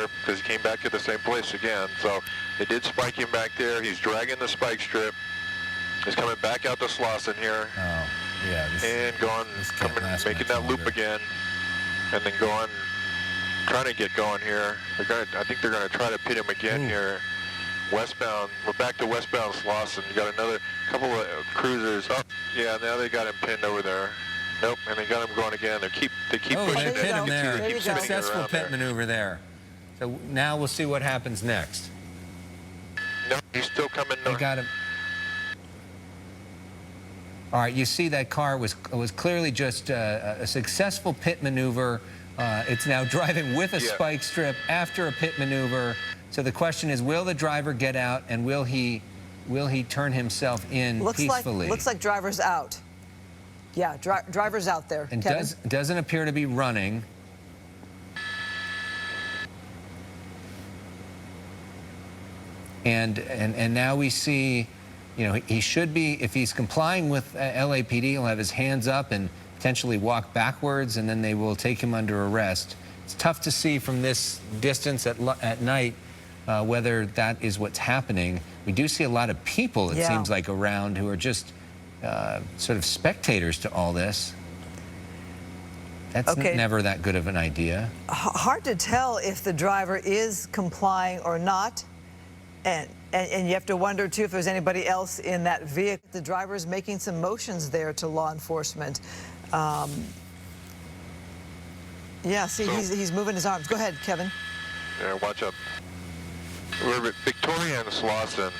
strip because he came back to the same place again. So they did spike him back there. He's dragging the spike strip. He's coming back out to Slauson here. Oh, yeah. And going, making that loop again. And then going, trying to get going here. I think they're going to try to pit him again here. Westbound, we're back to westbound Slauson. You got another couple of cruisers. Oh, yeah, now they got him pinned over there. Nope, and they got him going again. They keep pushing they it. pit him there. They keep Successful pit maneuver there. So now we'll see what happens next. No, he's still coming. They got him. All right, you see that car was clearly just a successful pit maneuver. It's now driving with a spike strip after a pit maneuver. So the question is, will the driver get out, and will he turn himself in peacefully? Looks like driver's out. Yeah, driver's out there. And Kevin? doesn't appear to be running. And now we see, you know, he should be, if he's complying with LAPD, he'll have his hands up and potentially walk backwards, and then they will take him under arrest. It's tough to see from this distance at night whether that is what's happening. We do see a lot of people, it seems like, around who are just sort of spectators to all this. That's never that good of an idea. Hard to tell if the driver is complying or not. And you have to wonder, too, if there's anybody else in that vehicle. The driver's making some motions there to law enforcement. Yeah, see, he's moving his arms. Go ahead, Kevin. Yeah, watch up. We're at Victoria and Slauson,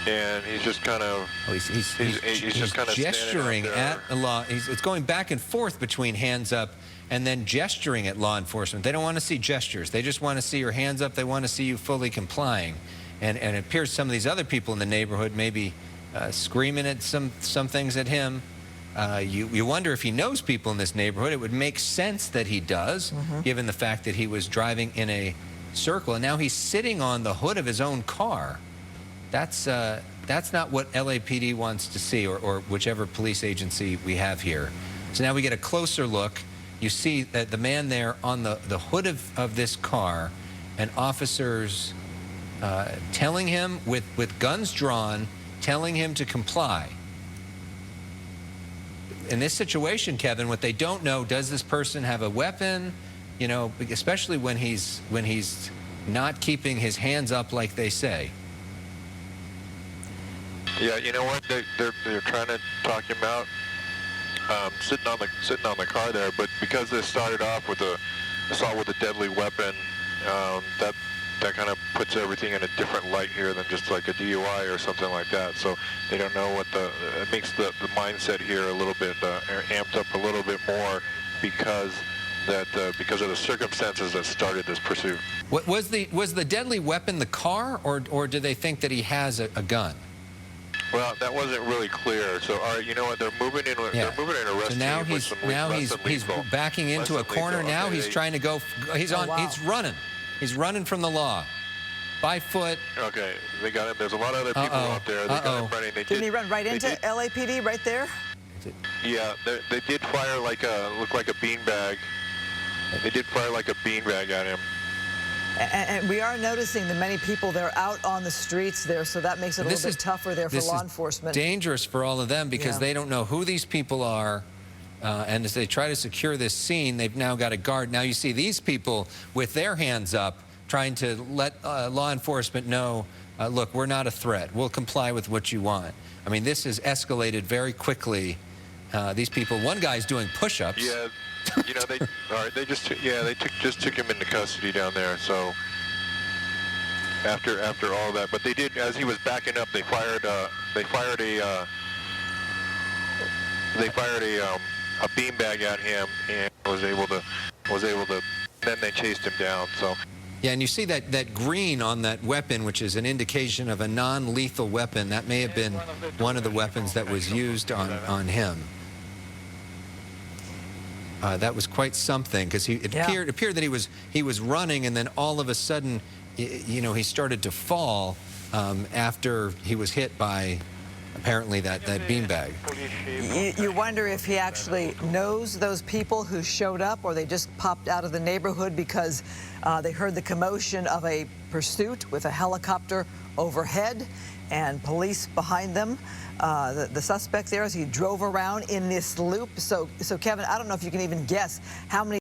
and he's just kind of... he's just kind of gesturing at the law. It's going back and forth between hands up and then gesturing at law enforcement. They don't want to see gestures. They just want to see your hands up. They want to see you fully complying. And it appears some of these other people in the neighborhood may be screaming at some things at him. You wonder if he knows people in this neighborhood. It would make sense that he does, given the fact that he was driving in a circle, and now he's sitting on the hood of his own car. That's not what LAPD wants to see, or whichever police agency we have here. So now we get a closer look. You see that the man there on the hood of this car, and officers telling him with guns drawn, telling him to comply. In this situation, Kevin, what they don't know, does this person have a weapon? You know, especially when he's not keeping his hands up like they say. Yeah, you know what? They're trying to talk him out, sitting on the car there. But because this started off with assault with a deadly weapon, that kind of puts everything in a different light here than just like a DUI or something like that. So they don't know what it makes the mindset here a little bit amped up a little bit more because of the circumstances that started this pursuit. What was the deadly weapon the car, or do they think that he has a gun? Well, that wasn't really clear. So, all right, you know what? They're moving in. They're moving in a rest. So now he's backing into a corner. Now he's trying to go. He's running. He's running from the law. By foot. Okay, they got him. There's a lot of other people out there. They got him running. Didn't he run right into LAPD right there? Yeah, they did fire looked like a beanbag. They did fire like a beanbag at him. And we are noticing the many people that are out on the streets there, so that makes it a little bit tougher there for law enforcement. This is dangerous for all of them because they don't know who these people are. And as they try to secure this scene, they've now got a guard. Now you see these people with their hands up trying to let law enforcement know, look, we're not a threat. We'll comply with what you want. I mean, this has escalated very quickly. These people, one guy's doing push-ups. Yeah, you know, they just took him into custody down there. So after all that, but they did, as he was backing up, they fired a beanbag at him and was able to then they chased him down. So yeah, and you see that green on that weapon, which is an indication of a non-lethal weapon. That may have been one of the weapons that was used on him. That was quite something, because it appeared that he was running, and then all of a sudden, you know, he started to fall after he was hit by apparently that beanbag. You wonder if he actually knows those people who showed up, or they just popped out of the neighborhood because they heard the commotion of a pursuit with a helicopter overhead and police behind them. The suspect there, as he drove around in this loop. So Kevin, I don't know if you can even guess how many